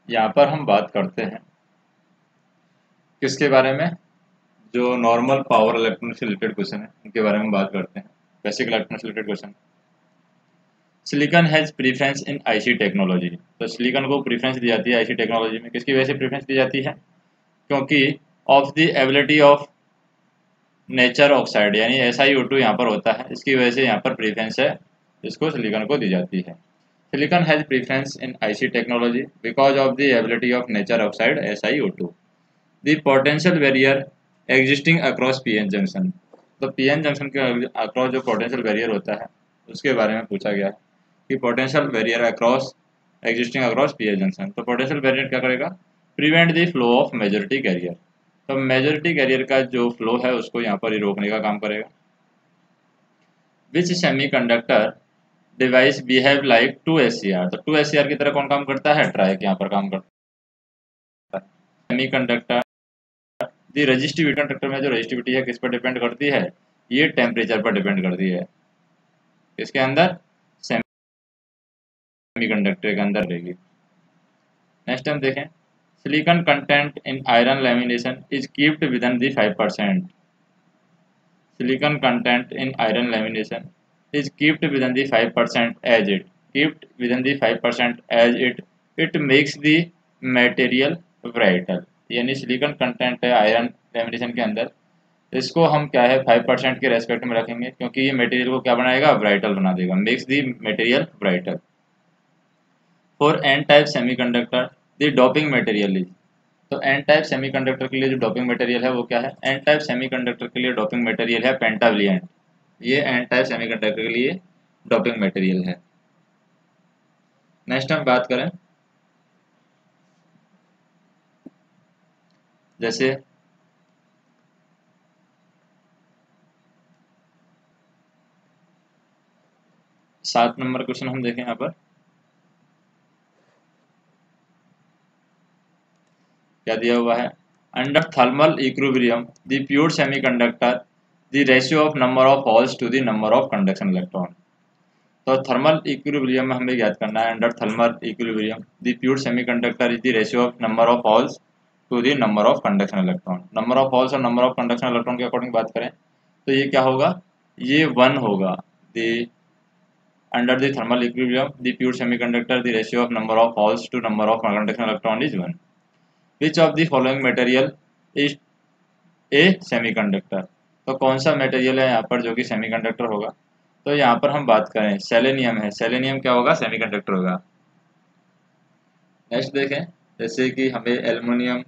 यहाँ पर हम बात करते हैं किसके बारे में, जो नॉर्मल पावर इलेक्ट्रॉनिक्स से रिलेटेड क्वेश्चन है उनके बारे में बात करते हैं। बेसिक इलेक्ट्रॉनिक्स से related question. Silicon has preference in IC technology. तो सिलिकॉन को प्रीफरेंस दी जाती है आईसी टेक्नोलॉजी में, किसकी वजह से प्रीफरेंस दी जाती है? क्योंकि of the ability of nature oxide, यानी SiO2 यहाँ पर होता है, इसकी वजह से यहाँ पर प्रीफरेंस है, इसको सिलिकॉन को दी जाती है। Silicon has preference in IC technology because of the ability of nature oxide SiO2। The potential barrier existing across PN junction. तो पीएन जंक्शन के अक्रॉस जो पोटेंशियल बैरियर होता है उसके बारे में पूछा गया है कि potential barrier across existing across PN junction. तो पोटेंशियल बैरियर क्या करेगा? Prevent the flow of majority carrier. तो मेजॉरिटी कैरियर का जो फ्लो है उसको यहाँ पर ही रोकने का काम करेगा। Which semiconductor device behave like 2SCR। तो 2SCR की तरह कौन काम करता है? ट्राइक यहाँ पर काम करता है। सेमीकंडक्टर दी रजिस्टिविटी, कंडक्टर में जो रजिस्टिविटी है किस पर डिपेंड करती है? ये टेम्परेचर पर डिपेंड करती है। इसके अंदर सेमीकंडक्टर के अंदर रहेगी। नेक्स्ट हम देखें, silicon content in iron lamination is kept within the 5%। Silicon content in iron lamination is kept within the 5% as it kept within the 5% as it makes the material brittle. यानी silicon content है iron lamination के अंदर, इसको हम क्या है 5% के respect में रखेंगे क्योंकि ये मटेरियल को क्या बनाएगा? ब्राइटल बना देगा, makes the material brittle. For N type semiconductor the doping material is. तो एन टाइप सेमीकंडक्टर के लिए जो डोपिंग मटेरियल है वो क्या है? एन टाइप सेमीकंडक्टर के लिए डोपिंग मटेरियल है पेंटावलिएंट। ये एन टाइप सेमीकंडक्टर के लिए डोपिंग मटेरियल है। नेक्स्ट हम बात करें, जैसे 7 नंबर क्वेश्चन हम देखें यहाँ पर क्या दिया हुआ है? Under thermal equilibrium the pure semiconductor the ratio of number of holes to the number of conduction electron. तो थर्मल इक्विलिब्रियम में हमें याद करना है, under thermal equilibrium the pure semiconductor is the ratio of number of holes to the number of conduction electron. Number of holes और number of conduction electron के according बात करें तो ये क्या होगा? ये 1 होगा। The under the thermal equilibrium the pure semiconductor the ratio of number of holes to number of conduction electron is 1। Which of the following material is a semiconductor. तो कौन सा मटेरियल है यहाँ पर जो कि सेमीकंडक्टर होगा? तो यहाँ पर हम बात करें सेलेनियम है, सेलेनियम क्या होगा? सेमीकंडक्टर होगा। नेक्स्ट देखें, जैसे कि हमें एल्युमिनियम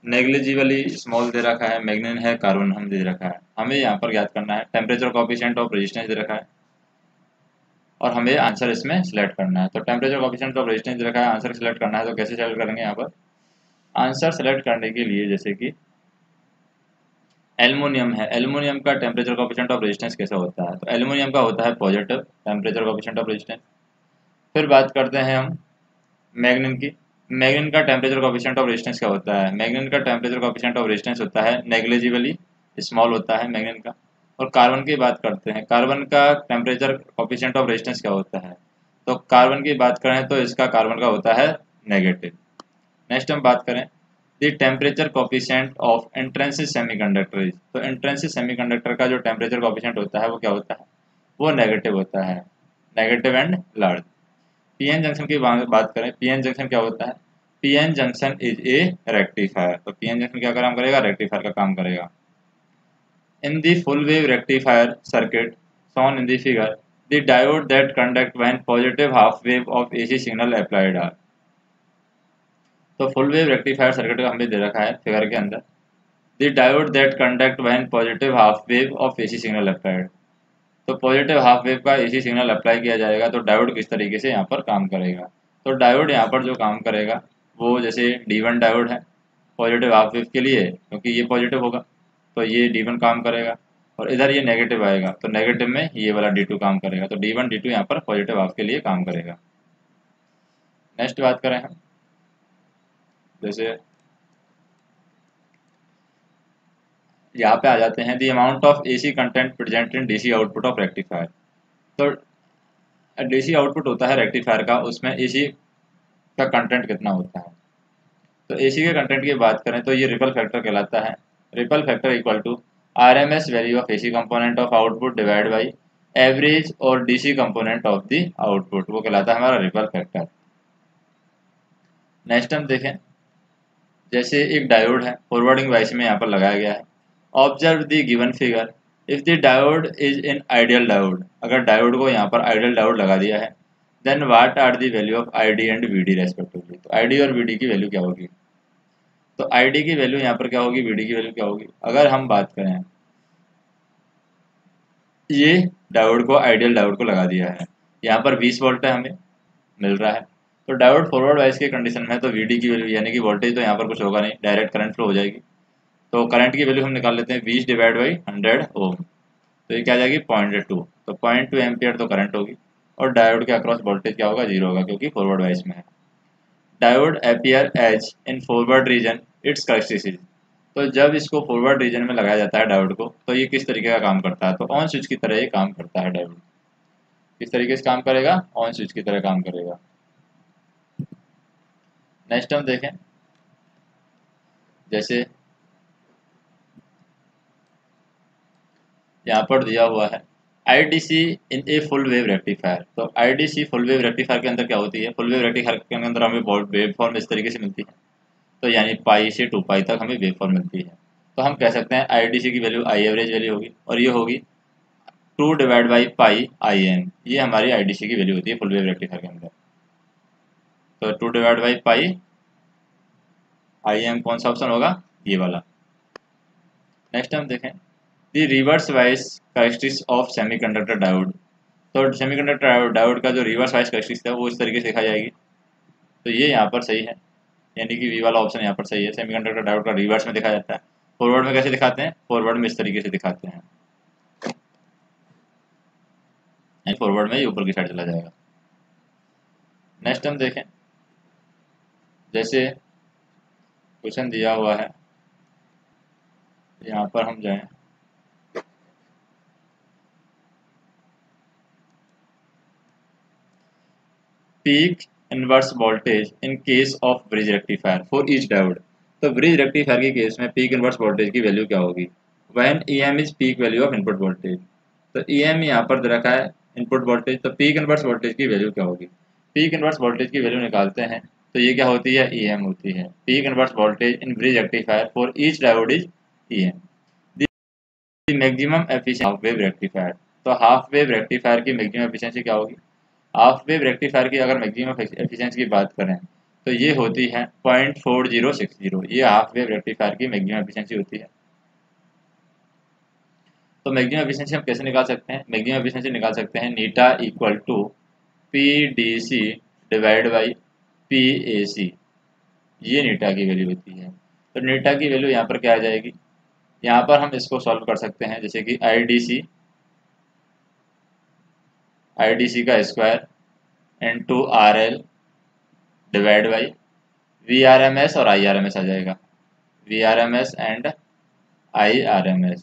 नेग्लिजिबली स्मॉल दे रखा है, मैग्नीन है, कार्बन हम दे रखा है। हमें यहाँ पर याद करना है टेम्परेचर कोएफिशिएंट ऑफ रेजिस्टेंस दे रखा है और हमें आंसर इसमें सिलेक्ट करना है। तो टेम्परेचर कोएफिशिएंट ऑफ रेजिस्टेंस दे रखा है, आंसर सिलेक्ट करना है। तो कैसे सिलेक्ट करेंगे? यहाँ पर आंसर सेलेक्ट करने के लिए जैसे कि एल्युमिनियम है, एल्युमिनियम का टेम्परेचर कोएफिशिएंट ऑफ रेजिस्टेंस कैसा होता है? तो एल्युमिनियम का होता है positive temperature coefficient of resistance. फिर बात करते हैं हम मैग्नीन की। मैग्नीन का टेम्परेचर कोएफिशिएंट ऑफ रेजिस्टेंस क्या होता है? मैग्नीन का टेम्परेचर कोएफिशिएंट ऑफ रेजिस्टेंस होता है नेग्लिजिबली स्मॉल होता है मैग्नीन का। और कार्बन की बात करते हैं, कार्बन का टेम्परेचर कोएफिशिएंट ऑफ रेजिस्टेंस क्या होता है? तो कार्बन की बात करें तो इसका कार्बन का होता है नेगेटिव। नेक्स्ट हम बात करें the temperature coefficient of intrinsic semiconductor. तो इंट्रिंसिक सेमीकंडक्टर का जो टेम्परेचर कोफिशिएंट होता है वो क्या होता है? वो नेगेटिव होता है, negative and large. PN junction की बात करें, पीएन जंक्शन क्या होता है? PN junction is a rectifier. तो पीएन जंक्शन क्या काम करेगा? रेक्टिफायर का काम करेगा। In the full wave rectifier circuit shown in the figure, the diode that conduct when positive half wave of AC signal applied are। तो full wave rectifier circuit का हमें दे रखा है फिगर के अंदर, the diode that conduct when positive half wave of AC signal applied. तो positive half wave का AC signal apply किया जाएगा तो डायोड किस तरीके से यहाँ पर काम करेगा? तो डायोड यहाँ पर जो काम करेगा वो जैसे D1 डायोड है पॉजिटिव हाफ वेव के लिए, क्योंकि ये पॉजिटिव होगा तो ये D1 काम करेगा, और इधर ये नेगेटिव आएगा तो नेगेटिव में ये वाला D2 काम करेगा। तो D1 D2 यहाँ पर पॉजिटिव हाफ के लिए काम करेगा। नेक्स्ट बात करें हम, जैसे यहाँ पे आ जाते हैं the amount of AC content present in DC output of rectifier. तो डीसी आउटपुट होता है रेक्टिफायर का, उसमें एसी का कंटेंट कितना होता है? तो एसी के कंटेंट की बात करें तो ये रिपल फैक्टर कहलाता है। Ripple factor equal to RMS value of AC component of output divide by average और DC component of the output, वो कहलाता है हमारा रिपल फैक्टर। नेक्स्ट हम देखें, जैसे एक डायोड है, फॉरवर्डिंग वाइस में यहाँ पर लगाया गया है। Observe the given figure, if the diode is in ideal diode, अगर डायोड को यहाँ पर आइडियल डायोड लगा दिया है, then what are the value of ID and VD respectively. तो ID और VD की वैल्यू क्या होगी, तो ID की वैल्यू यहाँ पर क्या होगी, VD की वैल्यू क्या होगी। अगर हम बात करें, ये डायोड को आइडियल डायोड को लगा दिया है, यहाँ पर 20 वोल्ट है हमें मिल रहा है, तो डायोड फॉरवर्ड वाइज के कंडीशन में तो VD की वैल्यू यानी कि वोल्टेज तो यहाँ पर कुछ होगा नहीं, डायरेक्ट करंट फ्लो हो जाएगी। तो करंट की वैल्यू हम निकाल लेते हैं 20 डिवाइड बाई 100 ओम, तो ये क्या आ जाएगी 0.2, तो 0.2 एम्पियर तो करंट होगी, और डायोड के अक्रॉस वोल्टेज क्या होगा, जीरो होगा, क्योंकि फॉरवर्ड वाइज में है। Diode appear as in forward region its characteristics, तो जब इसको फॉरवर्ड रीजन में लगाया जाता है डायोड को, तो ये किस तरीके का काम करता है, तो ऑन स्विच की तरह ये काम करता है। डायोड किस तरीके से काम करेगा, ऑन स्विच की तरह काम करेगा। नेक्स्ट हम देखें, जैसे यहाँ पर दिया हुआ है IDC in a full wave rectifier, तो IDC फुल वेव रेक्टिफायर के अंदर क्या होती है, फुल वेव रेक्टिफायर के अंदर हमें वेव फॉर्म इस तरीके से मिलती है, तो यानी पाई से 2 पाई तक हमें वेव फॉर्म मिलती है। तो हम कह सकते हैं IDC की वैल्यू आई एवरेज वैल्यू होगी, और ये होगी 2 डिवाइड बाई पाई IM, ये हमारी IDC की वैल्यू होती है फुल वेव रेक्टिफायर के अंदर। तो 2 डिवाइड बाई पाई IM कौन सा ऑप्शन होगा, ये वाला। नेक्स्ट हम देखें, the reverse wise characteristics of semiconductor diode, तो सेमीकंडक्टर डायोड का जो रिवर्स वाइज कैरेक्टरिस्टिक्स है वो इस तरीके से दिखाई जाएगी, तो ये यहाँ पर सही है, यानी कि वी वाला ऑप्शन यहाँ पर सही है। सेमीकंडक्टर डायोड का रिवर्स में दिखाया जाता है, फॉरवर्ड में कैसे दिखाते हैं, फॉरवर्ड में इस तरीके से दिखाते हैं, फॉरवर्ड में ये ऊपर की साइड चला जाएगा। नेक्स्ट हम देखें, जैसे क्वेश्चन दिया हुआ है, यहाँ पर हम जाएं, peak inverse voltage in case of bridge rectifier for each diode, तो ब्रिज रेक्टिफायर के केस में पीक इनवर्स वोल्टेज की वैल्यू क्या होगी, when EM is peak value of input voltage, तो EM यहाँ पर दे रखा है इनपुट वोल्टेज, तो पीक इनवर्स वोल्टेज की वैल्यू क्या होगी। पीक इनवर्स वोल्टेज की वैल्यू निकालते हैं, तो ये क्या होती है, EM होती है। Peak inverse voltage in bridge rectifier for each diode is EM। Maximum efficiency half wave rectifier, तो हाफ वेव रेक्टिफायर की मैक्सिमम एफिशिएंसी क्या होगी, हाफ वेव रेक्टिफायर की अगर मैक्सिमम एफिशिएंसी की बात करें तो ये होती है 0.4060, ये हाफ वेव रेक्टिफायर की मैक्सिमम एफिशिएंसी होती है। तो मैक्सिमम एफिशिएंसी हम कैसे निकाल सकते हैं, मैक्सिमम एफिशिएंसी निकाल सकते हैं eta equal to PDC divide by PAC, ये नीटा की वैल्यू होती है। तो नीटा की वैल्यू यहाँ पर क्या आ जाएगी, यहाँ पर हम इसको सॉल्व कर सकते हैं, जैसे कि IDC का square into RL divide by VRMS और IRMS आ जाएगा, VRMS एंड IRMS।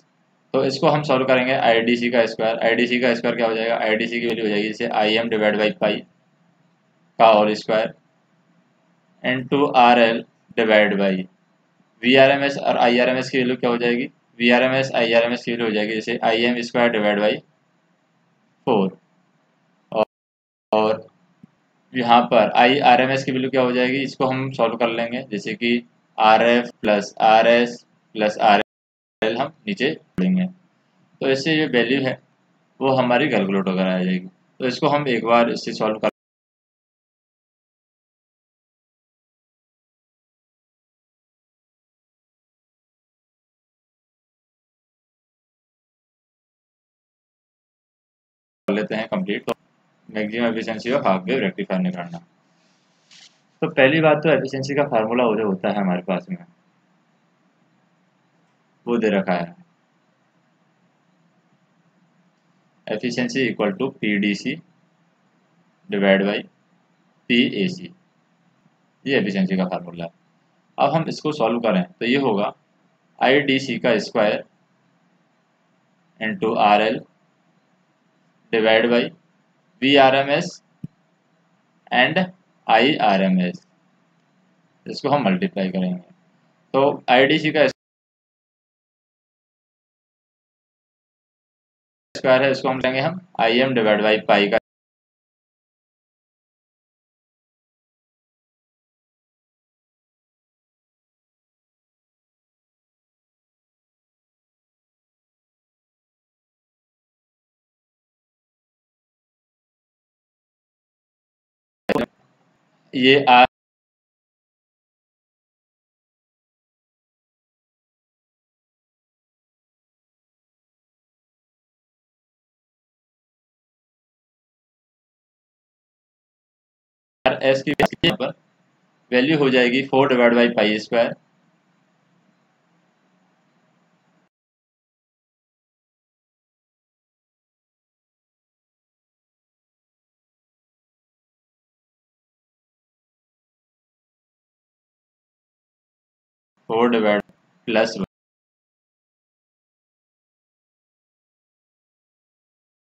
तो इसको हम सॉल्व करेंगे, IDC का स्क्वायर क्या हो जाएगा, IDC की वैल्यू हो जाएगी जैसे IM डिवाइड बाई पाई का whole square into RL divide by VRMS और IRMS की वैल्यू क्या हो जाएगी, VRMS IRMS की वैल्यू हो जाएगी जैसे IM स्क्वायर डिवाइड बाई 4, और यहाँ पर IRMS की वैल्यू क्या हो जाएगी, इसको हम सॉल्व कर लेंगे, जैसे कि RF plus RS plus RL हम नीचे जोड़ेंगे, तो इससे जो वैल्यू है वो हमारी कैलकुलेट होकर आ जाएगी। तो इसको हम एक बार इससे सॉल्व कर लेते हैं कंप्लीट। तो maximum efficiency of half wave rectifier निकालना, तो पहली बात तो एफिशिएंसी का फार्मूला जो होता है हमारे पास में वो दे रखा है, efficiency equal to PDC divide by PAC, ये एफिशिएंसी का फार्मूला है। अब हम इसको सॉल्व करें तो ये होगा IDC का square into RL divide by VRMS and IRMS, इसको हम मल्टीप्लाई करेंगे। तो आईडीसी का स्क्वायर है, इसको हम लेंगे हम आई एम डिवाइड बाई पाई का ये आर एस की यहाँ पर वैल्यू हो जाएगी 4 divide by pi square. Four divide plus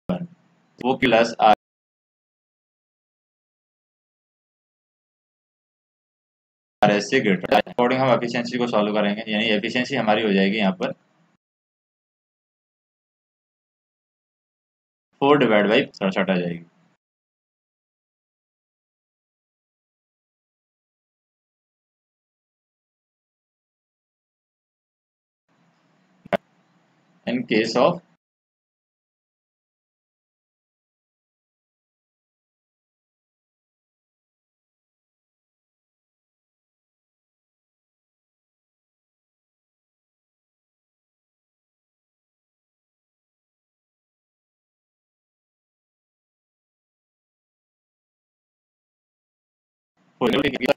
one, वो प्लस आर एस से ग्रेटर। अकॉर्डिंग हम एफिशिएंसी को सॉल्व करेंगे, यानी एफिशिएंसी हमारी हो जाएगी यहाँ पर 4 डिवाइड बाई 67 आ जाएगी। इन केस ऑफ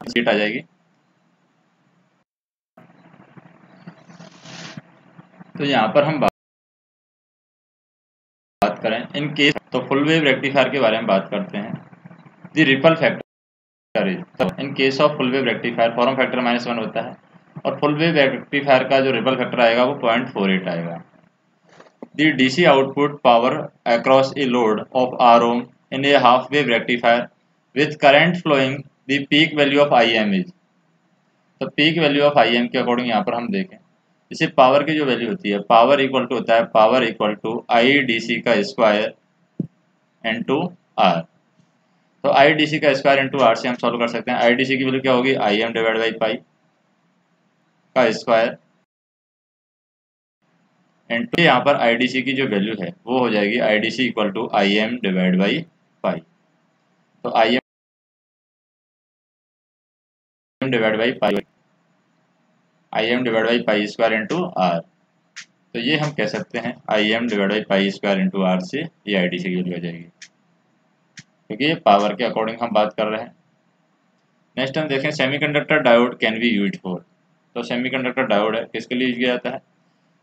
सीट आ जाएगी। तो यहाँ पर हम बात करें इन केस, तो फुल वेव रेक्टिफायर के बारे में बात करते हैं। द रिपल फैक्टर इज, तो in case of full wave rectifier form factor -1 होता है, और फुल वेव रेक्टिफायर का जो रिपल फैक्टर आएगा वो 0.48 आएगा। The DC output power across a load of R ohm in a half wave rectifier with current flowing the peak value of I M is. तो peak value of I M के according यहाँ पर हम देखें, जैसे power की जो value होती है, पावर इक्वल टू होता है power equal to I D C का स्क्वायर इंटू आर। तो आई डी सी का स्क्वायर इंटू आर से हम सॉल्व कर सकते हैं। आई डी सी की वैल्यू क्या होगी, आई एम डिवाइड बाई पाई का स्क्वायर इंटू यहाँ पर आई डी सी की जो वैल्यू है वो हो जाएगी I D C equal to I M divide by pi. तो I M divide by pi, I M divide by pi square into R. तो ये हम कह सकते हैं I M divide by pi square into R से ये आई D सी की वैल्यू आ जाएगी, क्योंकि ये पावर के अकॉर्डिंग हम बात कर रहे हैं। नेक्स्ट हम देखें semiconductor diode can be used for. तो सेमीकंडक्टर डायोड है, किसके लिए यूज किया जाता है?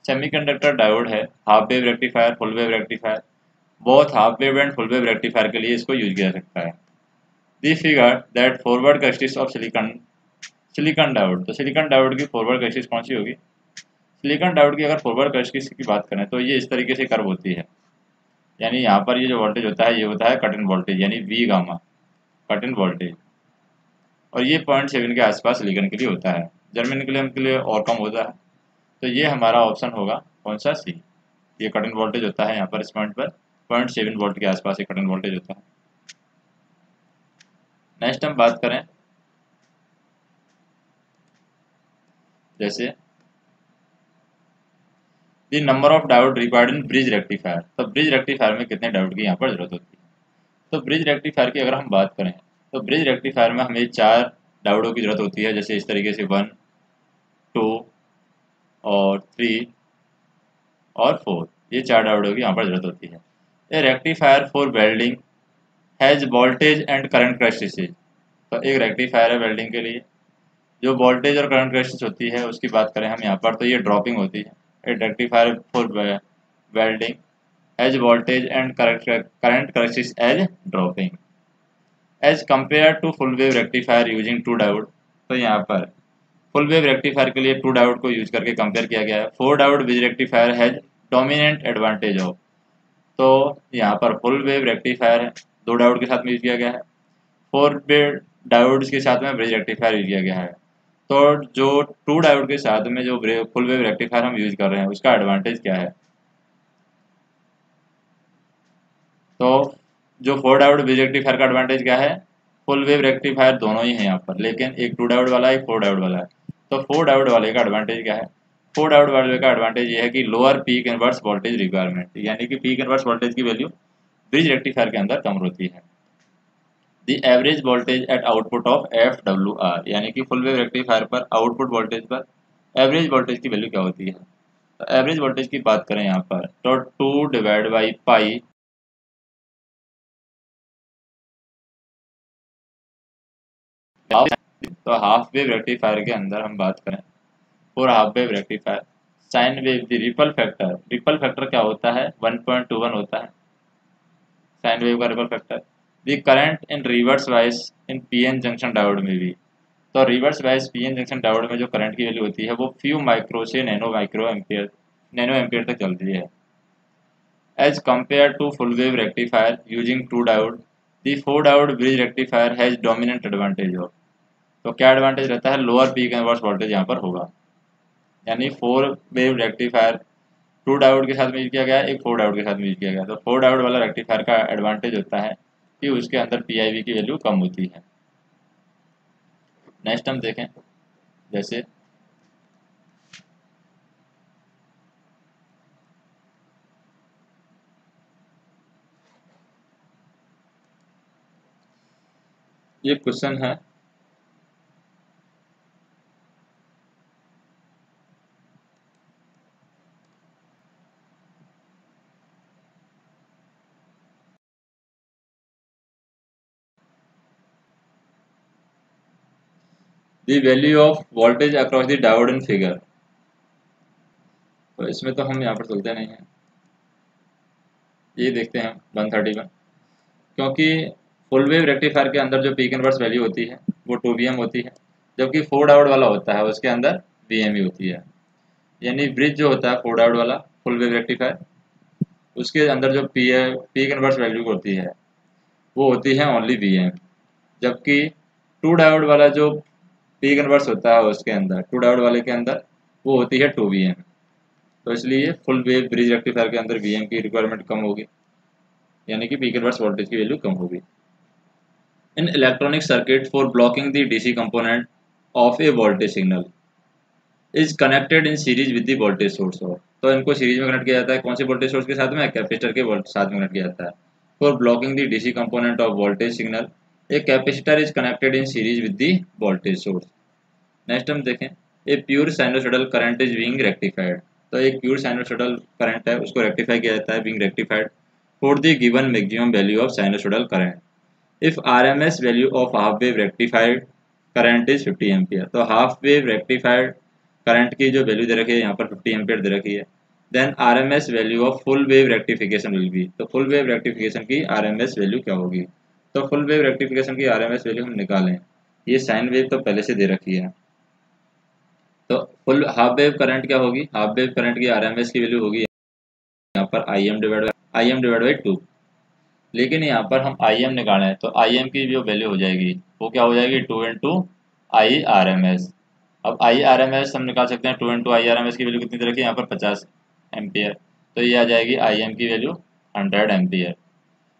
सेमीकंडक्टर डायोड है half wave rectifier, full wave rectifier, both half wave and full wave rectifier के लिए इसको यूज किया जा सकता है। The figure that forward characteristics of silicon diode. तो सिलिकॉन डायोड की फॉरवर्ड कैरेक्टरिस्टिक्स कौन सी होगी? सिलिकॉन डायोड की अगर फॉरवर्ड कैरेक्टरिस्टिक्स की बात करें तो ये इस तरीके से कर्व होती है, यानी यहाँ पर ये जो वोल्टेज होता है ये होता है कट इन वोल्टेज, यानी V gamma cut in voltage, और ये 0.7 के आसपास सिलिकॉन के लिए होता है, जर्मेनियम के लिए और कम होता है। तो ये हमारा ऑप्शन होगा कौन सा, सी। ये कट इन वोल्टेज होता है यहाँ पर इस पॉइंट पर 0.7 वोल्ट के आसपास ये कट इन वोल्टेज होता है। नेक्स्ट हम बात करें जैसे the number of diode required in bridge rectifier. तो ब्रिज रेक्टिफायर में कितने डायोड की यहाँ पर जरूरत होती है? तो ब्रिज रेक्टिफायर की अगर हम बात करें तो ब्रिज रेक्टिफायर में हमें 4 डायोडों की जरूरत होती है, जैसे इस तरीके से 1, 2 और 3 और 4, ये 4 डायोडों की यहाँ पर जरूरत होती है। A rectifier for welding has voltage and current characteristics. तो एक रेक्टिफायर है वेल्डिंग के लिए, जो वोल्टेज और करंट कैरेक्टरिस्टिक्स होती है उसकी बात करें हम यहाँ पर तो ये ड्रॉपिंग होती है। A rectifier for welding as voltage and current characteristics as dropping as compare to full wave rectifier using 2 diode. तो यहाँ पर फुल वेव रेक्टिफायर के लिए 2 डायोड को यूज करके कंपेयर किया गया है। 4 diode bridge rectifier has dominant advantage of. तो यहाँ पर फुल वेव रेक्टिफायर है, 2 डायोड के साथ में यूज किया गया है, 4 डायोड्स के साथ में ब्रिज रेक्टिफायर यूज किया गया है। तो जो टू डायोड के साथ में जो फुल वेव रेक्टिफायर हम यूज कर रहे हैं उसका एडवांटेज क्या है? तो जो फोर डायोड ब्रिज रेक्टिफायर का एडवांटेज क्या है? फुल वेव रेक्टिफायर दोनों ही हैं यहाँ पर, लेकिन एक टू डायोड वाला है, एक फोर डायोड वाला है। तो फोर डायोड वाले का एडवांटेज क्या है? फोर डायोड वाले का एडवांटेज ये है कि lower peak inverse voltage requirement, यानी कि पीक इनवर्स वोल्टेज की वैल्यू ब्रिज रेक्टिफायर के अंदर कम होती है। The average voltage at output of F W R, यानी कि फुल वेव रेक्टिफायर पर आउटपुट वोल्टेज पर एवरेज वोल्टेज की वैल्यू क्या होती है? तो एवरेज वोल्टेज की बात करें यहाँ पर तो 2 डिवाइड बाई पाई तो हाफ वेव रेक्टिफायर के अंदर हम बात करें for half wave rectifier sine wave the ripple factor क्या होता है? 1.21 होता है साइन वेव का ripple factor. The current in reverse bias in PN junction diode में भी, तो reverse bias PN junction diode में जो करंट की वैल्यू होती है वो फ्यू माइक्रो से नैनो एम्पियर तक चलती है। As compare to full wave rectifier using two diode, the four diode bridge rectifier has dominant advantage of, तो क्या एडवांटेज रहता है? लोअर पीक इनवर्स वोल्टेज यहाँ पर होगा, यानी full wave rectifier two diode के साथ में यूज किया गया है, एक फोर डायोड के साथ में यूज किया गया है। तो फोर डायोड वाला रेक्टिफायर का एडवांटेज होता है कि उसके अंदर पीआईवी की वैल्यू कम होती है। नेक्स्ट हम देखें, जैसे ये क्वेश्चन है, the value of voltage across the diode in figure. तो इसमें तो हम यहाँ पर चलते नहीं हैं, ये देखते हैं 131, क्योंकि फुल वेव रेक्टिफायर के अंदर जो पीक इनवर्स वैल्यू होती है वो 2 Vm होती है, जबकि फोर डायोड वाला होता है उसके अंदर Vm ही होती है। यानी ब्रिज जो होता है फोर डायोड वाला फुल वेव रेक्टिफायर, उसके अंदर जो पीक इनवर्स वैल्यू होती है वो होती है ओनली Vm, जबकि टू डायोड वाला जो पीक इनवर्स होता है उसके अंदर टू डायोड वाले के अंदर वो होती है 2 Vm। तो इसलिए फुल वेव ब्रिज रेक्टिफायर के अंदर Vm की रिक्वायरमेंट कम होगी, यानी कि पीक इनवर्स वोल्टेज की वैल्यू कम होगी। इन electronic circuit for blocking the DC component of A voltage signal is connected in series with the voltage source of, तो इनको सीरीज में कनेक्ट किया जाता है कौन से वोल्टेज सोर्स के साथ में? कैपेसिटर के साथ में कनेक्ट किया जाता है। For blocking the DC component of voltage signal a capacitor is connected in series with the voltage source. Next हम देखें, a pure sinusoidal current is being rectified, तो एक प्योर साइनोसॉइडल करंट है उसको रेक्टिफाई किया जाता है being rectified for the given maximum value of sinusoidal current if RMS value of half wave rectified current is 50 ampere. तो half wave rectified current की जो वैल्यू दे रखी है यहाँ पर 50 एम्पियर दे रखी है। Then RMS value of full wave rectification will be, तो फुल वेव रेक्टिफिकेशन की आरएमएस वैल्यू क्या होगी? तो फुल वेव रेक्टिफिकेशन की आरएमएस वैल्यू हम निकालें, ये साइन वेव तो पहले से दे रखी है, तो फुल हाफ वेव करंट क्या होगी? हाफ वेव करंट की आरएमएस की वैल्यू होगी यहाँ पर आई एम डिवाइड बाई 2, लेकिन यहाँ पर हम आई एम निकालें तो आई एम की जो वैल्यू हो जाएगी वो क्या हो जाएगी? 2 × I RMS। अब I RMS हम निकाल सकते हैं, 2 × I RMS की वैल्यू कितनी तरह की यहाँ पर 50 एम्पियर, तो ये आ जाएगी आई एम की वैल्यू 100 एम्पियर।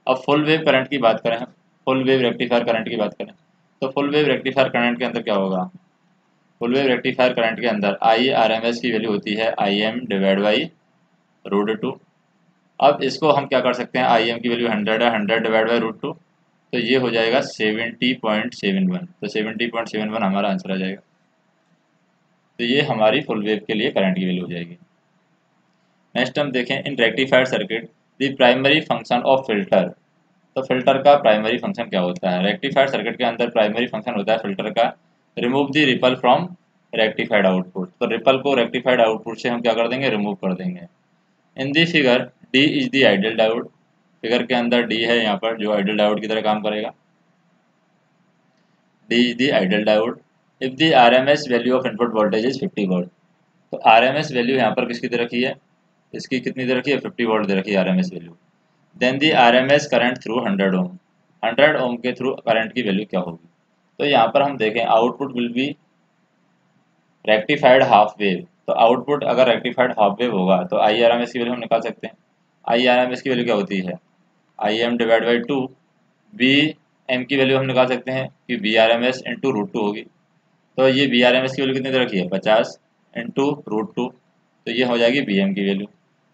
अब फुल वेव करंट की बात करें, फुल वेव रेक्टिफायर करंट की बात करें, तो फुल वेव रेक्टिफायर करंट के अंदर क्या होगा? फुल वेव रेक्टिफायर करंट के अंदर I RMS की वैल्यू होती है IM/√2। अब इसको हम क्या कर सकते हैं, आई एम की वैल्यू 100 है, 100/√2, तो ये हो जाएगा 70.71, तो 70.71 हमारा आंसर आ जाएगा। तो ये हमारी फुल वेव के लिए करंट की वैल्यू हो जाएगी। नेक्स्ट हम देखें, in rectifier circuit the primary function of filter, तो फिल्टर का प्राइमरी फंक्शन क्या होता है? रेक्टिफायर सर्किट के अंदर प्राइमरी फंक्शन होता है फिल्टर का remove the ripple from rectified output, तो रिपल को रेक्टिफाइड आउटपुट से हम क्या कर देंगे? रिमूव कर देंगे। In the figure D is the ideal diode, figure के अंदर डी है यहाँ पर जो आइडियल डायोड की तरह काम करेगा, D is the ideal diode. If the RMS value of input voltage is 50 volt, तो आरएमएस वैल्यू यहाँ पर किसकी दे रखी है? इसकी कितनी दे रखी है? 50 वोल्ट दे रखी है आरएमएस वैल्यू। देन दी आरएमएस करंट थ्रू 100 ओम, 100 ओम के थ्रू करंट की वैल्यू क्या होगी? तो यहाँ पर हम देखें output will be rectified half wave, तो आउटपुट अगर रेक्टिफाइड हाफ वेव होगा तो आई आर एम एस की वैल्यू हम निकाल सकते हैं। आई आर एम एस की वैल्यू क्या होती है, I M divide by two, V M की वैल्यू हम निकाल सकते हैं कि V R M S into root two होगी। तो ये बी आर एम एस की वैल्यू कितनी दे रखी है, 50 इंटू रूट टू, तो ये हो जाएगी बी एम की वैल्यू।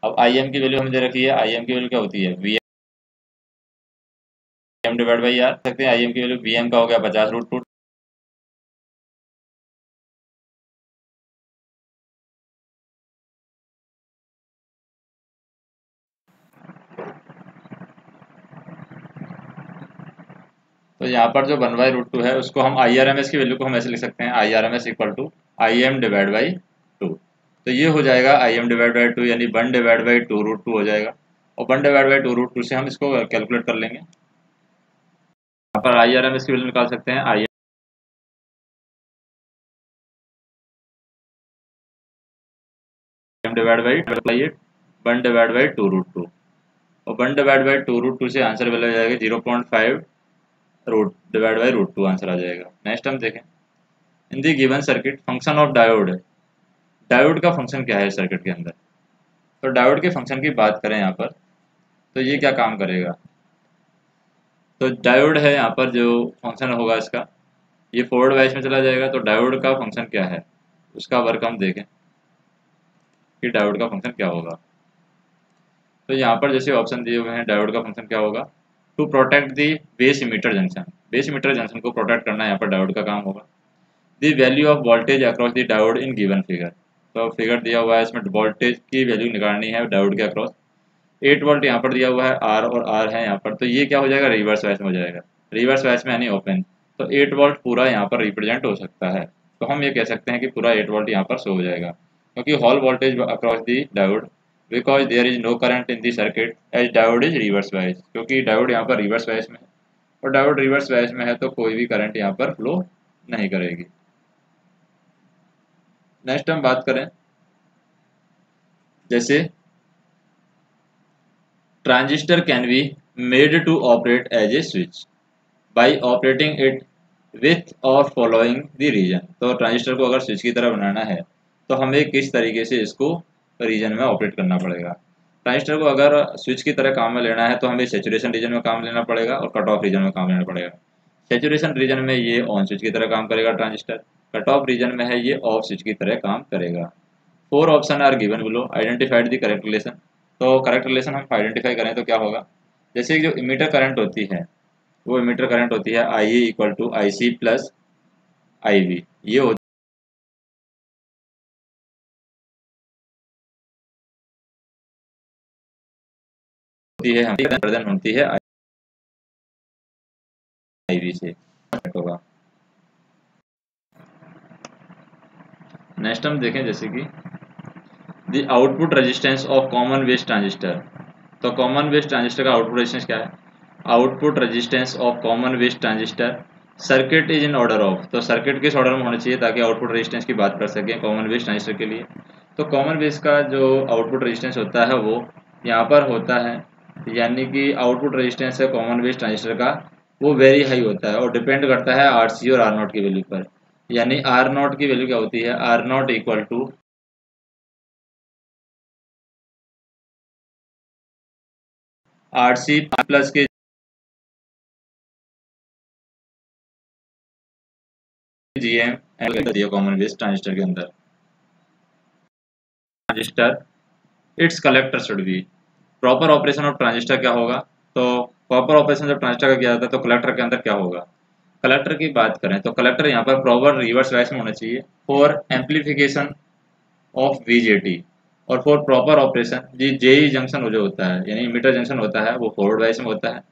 अब आई एम की वैल्यू हमें दे रखी है, आई एम की वैल्यू क्या होती है, V M divide by R, सकते हैं आई एम की वैल्यू बी एम का हो गया 50 रूट टू। तो यहाँ पर जो 1/√2 है उसको हम आई आर एम एस की वैल्यू को हम ऐसे लिख सकते हैं, I R M S equal to I M divide by two. तो ये हो जाएगा I M divide by two, यानी 1/√2 हो जाएगा, और 1/√2 से हम इसको कैलकुलेट कर लेंगे। यहाँ पर आई आर एम एस की वैल्यू निकाल सकते हैं, I M divide by two, 1/√2, और 1/√2 से आंसर वैल्यू आ जाएगा 0.5 root divide by root two, answer आ जाएगा। नेक्स्ट हम देखें, in the given circuit function of diode, diode का फंक्शन क्या है सर्किट के अंदर। तो डायोड के फंक्शन की बात करें यहाँ पर, तो ये क्या काम करेगा, तो डायोड है यहाँ पर जो फंक्शन होगा इसका, ये फॉरवर्ड वाइज में चला जाएगा। तो डायोड का फंक्शन क्या है, उसका वर्क हम देखें कि डायोड का फंक्शन क्या होगा। तो यहाँ पर जैसे ऑप्शन दिए हुए हैं, डायोड का फंक्शन क्या होगा, to protect the base emitter junction, base emitter junction को प्रोटेक्ट करना यहाँ पर डायोड का काम होगा। The value of voltage across the diode in given figure, तो फिगर दिया हुआ है, इसमें वोल्टेज की वैल्यू निकालनी है डायोड के अक्रॉस। 8 वोल्ट यहाँ पर दिया हुआ है, आर और आर है यहाँ पर, तो ये क्या हो जाएगा, रिवर्स वाइज में हो जाएगा, रिवर्स वाइज में यानी ओपन। तो 8 वोल्ट पूरा यहाँ पर रिप्रेजेंट हो सकता है, तो हम ये कह सकते हैं कि पूरा 8 वोल्ट यहाँ पर शो हो जाएगा, क्योंकि whole voltage across the diode, because there is no current in the circuit as diode is reverse bias, क्योंकि डायोड यहाँ पर रिवर्स वाइज में है, और डायोड रिवर्स वाइज में है तो कोई भी करंट यहाँ पर फ्लो नहीं करेगी। नेक्स्ट हम बात करें, जैसे transistor can be made to operate as a switch by operating it with और फॉलोइंग द रीजन। तो ट्रांजिस्टर को अगर स्विच की तरह बनाना है तो हमें किस तरीके से इसको रीजन में ऑपरेट करना पड़ेगा। ट्रांजिस्टर को अगर स्विच की तरह काम में लेना है तो हमें सेचुरेशन रीजन में काम लेना पड़ेगा और कट ऑफ रीजन में काम लेना पड़ेगा। सेचुरेशन रीजन में ये ऑन स्विच की तरह काम करेगा ट्रांजिस्टर, कट ऑफ रीजन में है ये ऑफ स्विच की तरह काम करेगा। 4 option are given below, identified the correct relation. तो करेक्ट रिलेशन हम आइडेंटिफाई करें तो क्या होगा, जैसे जो इमीटर करंट होती है, वो इमीटर करंट होती है I A equal to I C plus I V, ये होती है हमारी प्रदान होती है आई वी से होगा। नेक्स्ट हम देखें, जैसे कि the output resistance of common base transistor. तो कॉमन बेस ट्रांजिस्टर का आउटपुट रेजिस्टेंस क्या है, output resistance of common base transistor circuit is in order of. तो सर्किट किस ऑर्डर में होना चाहिए ताकि आउटपुट रेजिस्टेंस की बात कर सकें कॉमन बेस ट्रांजिस्टर के लिए। तो कॉमन बेस का जो आउटपुट रेजिस्टेंस होता है वो यहाँ पर होता है, यानी कि आउटपुट रेजिस्टेंस है कॉमन बेस ट्रांजिस्टर का, वो वेरी हाई होता है और डिपेंड करता है आर सी और आर नॉट की वैल्यू पर। यानी आर नॉट की वैल्यू क्या होती है, R not equal to R C plus K G M common base transistor के अंदर। Transistor its collector should be, proper operation of transistor क्या होगा, तो प्रॉपर ऑपरेशन जब ट्रांजिस्टर का किया जाता है तो कलेक्टर के अंदर क्या होगा। कलेक्टर की बात करें तो कलेक्टर यहाँ पर प्रॉपर रिवर्स वाइस में होना चाहिए फॉर एम्पलीफिकेशन ऑफ वीजेटी, और फॉर प्रॉपर ऑपरेशन जी जेई जंक्शन जो होता है, यानी मीटर जंक्शन होता है वो फॉरवर्ड वाइस में होता है,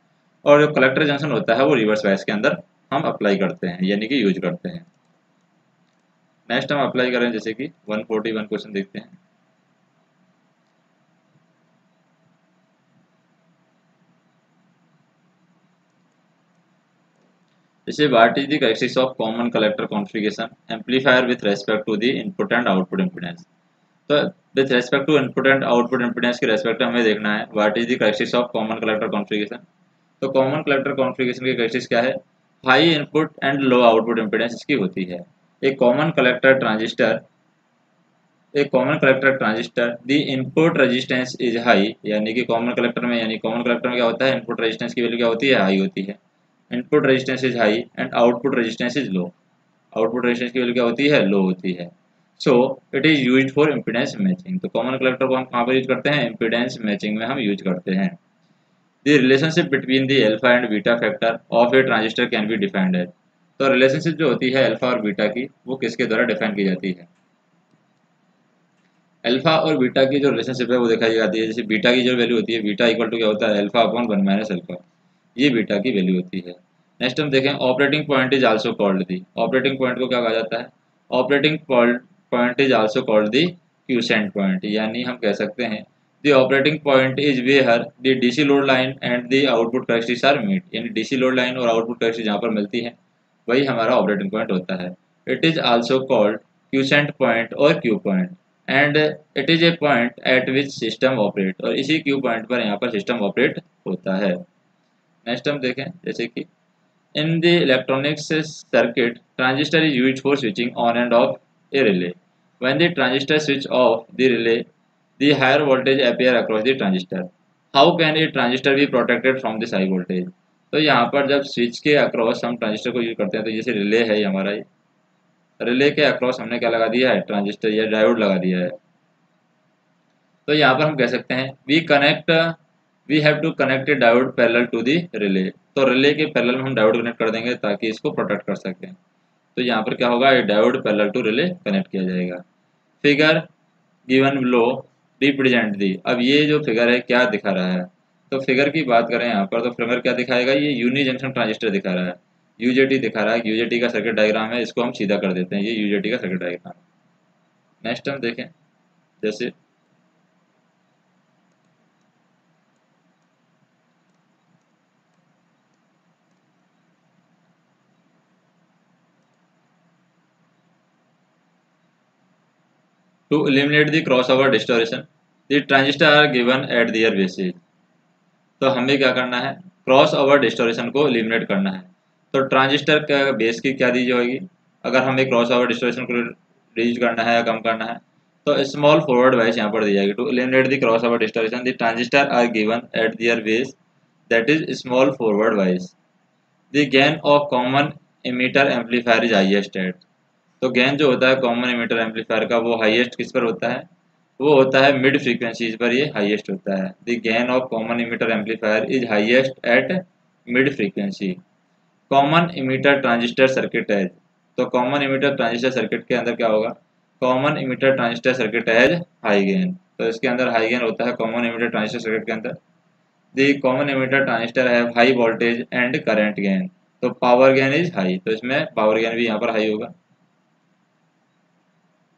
और जो कलेक्टर जंक्शन होता है वो रिवर्स वाइस के अंदर हम अप्लाई करते हैं, यानी कि यूज करते हैं। नेक्स्ट हम अप्लाई करें, जैसे कि 141 क्वेश्चन देखते हैं। जैसे what is the characteristics of common collector configuration amplifier with respect to the input and output impedance. तो with respect to input and output impedance के रेस्पेक्ट हमें देखना है what is the characteristics of common collector configuration. तो common collector configuration की characteristics क्या है, high input and low output impedance इसकी होती है। A common collector transistor the input resistance is high, यानी कि कॉमन कलेक्टर में क्या होता है, इनपुट रेजिस्टेंस की वैल्यू क्या होती है, हाई होती है। Input resistance is high and output resistance is low, output resistance की वैल्यू क्या होती है, लो होती है। So it is used for impedance matching. तो कॉमन कलेक्टर को हम कहाँ पर यूज करते हैं, इम्पीडेंस मैचिंग में हम यूज करते हैं। The relationship between the alpha and beta factor of a transistor can be defined as. तो रिलेशनशिप जो होती है अल्फा और बीटा की, वो किसके द्वारा डिफाइन की जाती है, अल्फा और बीटा की जो रिलेशनशिप है वो दिखाई जाती है। जैसे बीटा की जो वैल्यू होती है, बीटा इक्वल टू क्या होता है, अल्फा अपॉन 1 माइनस अल्फा, ये बीटा की वैल्यू होती है। नेक्स्ट हम देखें, operating point is also called the. Operating point को क्या कहा जाता है, operating point is also called the quiescent point, यानी हम कह सकते हैं the operating point is where the DC load line and the output characteristics are meet, यानी डीसी लोड लाइन और आउटपुट कैरेक्टरिस्टिक्स जहाँ पर मिलती है वही हमारा ऑपरेटिंग पॉइंट होता है। It is also called quiescent point और Q point and it is a point at which system operate, और इसी क्यू पॉइंट पर यहाँ पर सिस्टम ऑपरेट होता है। नेक्स्ट हम देखें, जैसे कि in the electronics circuit transistor is used for switching on and off a relay. When the transistor switch off the relay the higher voltage appear across the transistor. How can a transistor be protected from this high voltage. तो यहाँ पर जब switch के across हम transistor को use करते हैं, तो जैसे रिले है हमारा, ये रिले के अक्रॉस हमने क्या लगा दिया है, ट्रांजिस्टर या डायोड लगा दिया है। तो यहाँ पर हम कह सकते हैं we have to connect a diode parallel to the relay. तो रिले के पैरेलल में हम डायोड कनेक्ट कर देंगे ताकि इसको प्रोटेक्ट कर सकें। तो यहाँ पर क्या होगा, ये diode parallel to relay connect किया जाएगा। Figure given below represent the. अब ये जो फिगर है क्या दिखा रहा है, तो फिगर की बात करें यहाँ पर, तो फिगर क्या दिखाएगा, ये यूनी जंक्शन ट्रांजिस्टर दिखा रहा है, यूजेटी दिखा रहा है। यूजेटी का सर्किट डायग्राम है, इसको हम सीधा कर देते हैं, ये यूजेटी का सर्किट डायग्राम। नेक्स्ट हम देखें, जैसे to eliminate the crossover distortion, the transistor are given at their bases। तो हमें क्या करना है, क्रॉस ओवर डिस्टोरेशन को एलिमिनेट करना है। तो ट्रांजिस्टर का बेस की क्या दी जाएगी, अगर हमें क्रॉस ओवर डिस्टोरेशन को रिड्यूस करना है या कम करना है, तो स्मॉल फॉरवर्ड वाइस यहाँ पर दी जाएगी। To eliminate the cross over distortion the transistor are given at their base that is small forward bias. The gain of common emitter amplifier is highest at. तो गेन जो होता है common emitter amplifier का, वो highest किस पर होता है, वो होता है मिड फ्रीक्वेंसीज पर, ये हाईएस्ट होता है। The gain of common emitter amplifier is highest at mid frequency. Common emitter transistor circuit has. तो कॉमन इमीटर ट्रांजिस्टर सर्किट के अंदर क्या होगा, common emitter transistor circuit has high gain. तो इसके अंदर हाई गेन होता है कॉमन इमीटर ट्रांजिस्टर सर्किट के अंदर। The common emitter transistor have high voltage and current gain. तो पावर गेन इज हाई, तो इसमें पावर गेन भी यहाँ पर हाई होगा।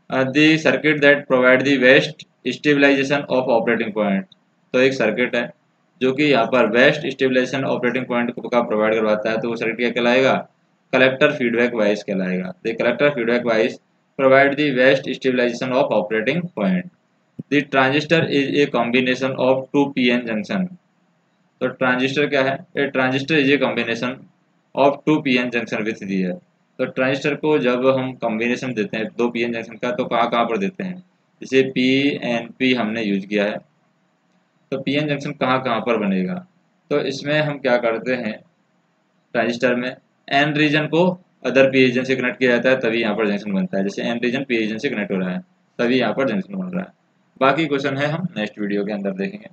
The circuit that provide the best stabilization of operating point. तो एक सर्किट है जो कि यहाँ पर बेस्ट स्टेबलाइजेशन ऑपरेटिंग पॉइंट का प्रोवाइड करवाता है, तो वो सर्किट क्या कहलाएगा, कलेक्टर फीडबैक वाइज कहलाएगा। The collector feedback bias provide the best stabilization of operating point. The transistor is a combination of two PN junction. तो ट्रांजिस्टर क्या है, a transistor is a combination of two PN junction with the है। तो transistor को जब हम combination देते हैं दो पीएन जंक्शन का, तो कहाँ कहाँ पर देते हैं, जैसे पी एन पी हमने यूज किया है, तो पीएन जंक्शन कहाँ कहाँ पर बनेगा। तो इसमें हम क्या करते हैं, ट्रांजिस्टर में एन रीजन को अदर पी रीजन से कनेक्ट किया जाता है, तभी यहाँ पर जंक्शन बनता है। जैसे एन रीजन पी रीजन से कनेक्ट हो रहा है, तभी यहाँ पर जंक्शन बन रहा है। बाकी क्वेश्चन है हम नेक्स्ट वीडियो के अंदर देखेंगे।